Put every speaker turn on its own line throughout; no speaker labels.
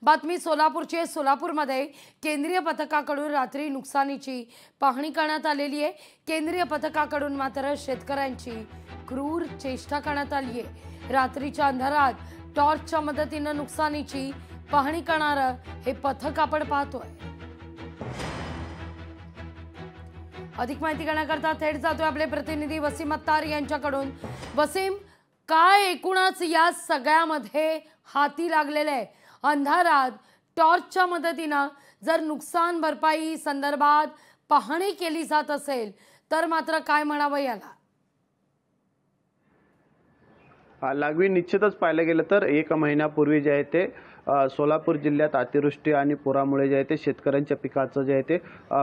बातमी सोलापूरची आहे। सोलापूरमध्ये केंद्रीय पथकाकडून रात्री नुकसानीची पाहणी करण्यात आलेली आहे। केंद्रीय पथकाकडून मात्र शेतकऱ्यांची क्रूर चेष्टा करण्यात आली आहे। रात्रीच्या अंधारात टॉर्चच्या मदतीने नुकसानीची पाहणी करणारं हे पथक आपण पाहतोय। अधिक माहिती करण्याकरता थेट जातोय आपले प्रतिनिधी वसीम अत्तार यांच्याकडून। वसीम, काय एकूणच या सगळ्यामध्ये हाती लागलेले आहे? अंधारात टॉर्चच्या मदतीने जर नुकसान भरपाई संदर्भात पाहणी केली जात असेल तर मात्र काय म्हणावं याला?
लागवी निश्चितच पाहिलं गेलं तर एक महिन्यापूर्वी जे आहे ते सोलापूर जिल्ह्यात अतिवृष्टी आणि पुरामुळे जे आहे ते शेतकऱ्यांच्या पिकाचं जे आहे ते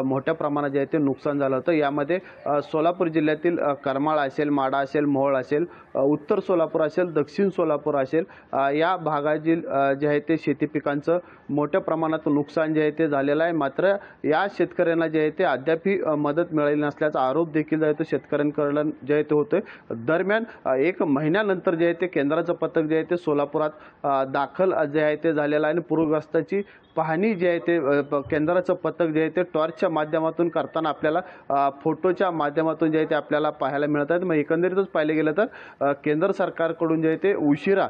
मोठ्या प्रमाणात जे आहे ते नुकसान झालं होतं। यामध्ये सोलापूर जिल्ह्यातील करमाळ असेल, माडा असेल, मोहोळ असेल, उत्तर सोलापूर असेल, दक्षिण सोलापूर असेल, या भागातील जे आहे ते शेती पिकांचं मोठ्या प्रमाणात नुकसान जे आहे ते झालेलं आहे। मात्र या शेतकऱ्यांना जे आहे ते अद्यापही मदत मिळाली नसल्याचा आरोप देखील जे आहे ते शेतकऱ्यांकडून जे आहे ते होतोय। दरम्यान एक महिन्यानंतर जे आहे ते केंद्राचं पथक जे आहे ते सोलापुरात दाखल जे आहे ते झालेला आहे आणि पूरग्रस्ताची पाहणी जे आहे ते केंद्राचं पथक जे आहे ते टॉर्चच्या माध्यमातून करताना आपल्याला फोटोच्या माध्यमातून जे आहे ते आपल्याला पाहायला मिळत आहेत। मग एकंदरीतच पाहिलं गेलं तर केंद्र सरकारकडून जे आहे ते उशिरा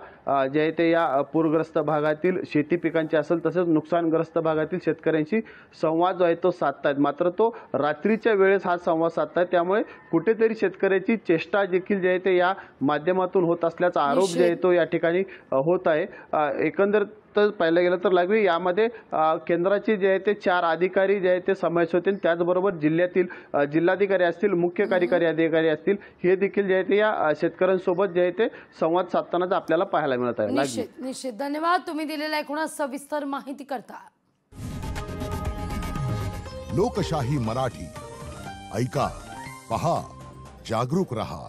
जे आहे ते या पूरग्रस्त भागातील शेती पिकांचे असेल तसेच नुकसानग्रस्त भागातील शेतकऱ्यांशी संवाद जो आहे तो साधतायत। मात्र तो रात्रीच्या वेळेस हा संवाद साधतायत, त्यामुळे कुठेतरी शेतकऱ्याची चेष्टा देखील जे आहे ते या माध्यमातून होत असल्याचा आरोप जे आहे तो या ठिकाणी होत आहे। एकंदर तर पाहिलं गेलं तर लागवी यामध्ये केंद्राचे जे आहे ते 4 अधिकारी जे आहे ते समावेश होतील। त्याचबरोबर जिल्ह्यातील जिल्हाधिकारी असतील, मुख्य कार्यकारी अधिकारी असतील, हे देखील जे आहे ते या शेतकऱ्यांसोबत जे आहे ते संवाद साधताना आपल्याला पाहायला मिळत आहे।
निश्चित धन्यवाद तुम्ही दिलेल्या एकूण सविस्तर माहिती करता।
लोकशाही मराठी ऐका, पहा, जागरूक रहा।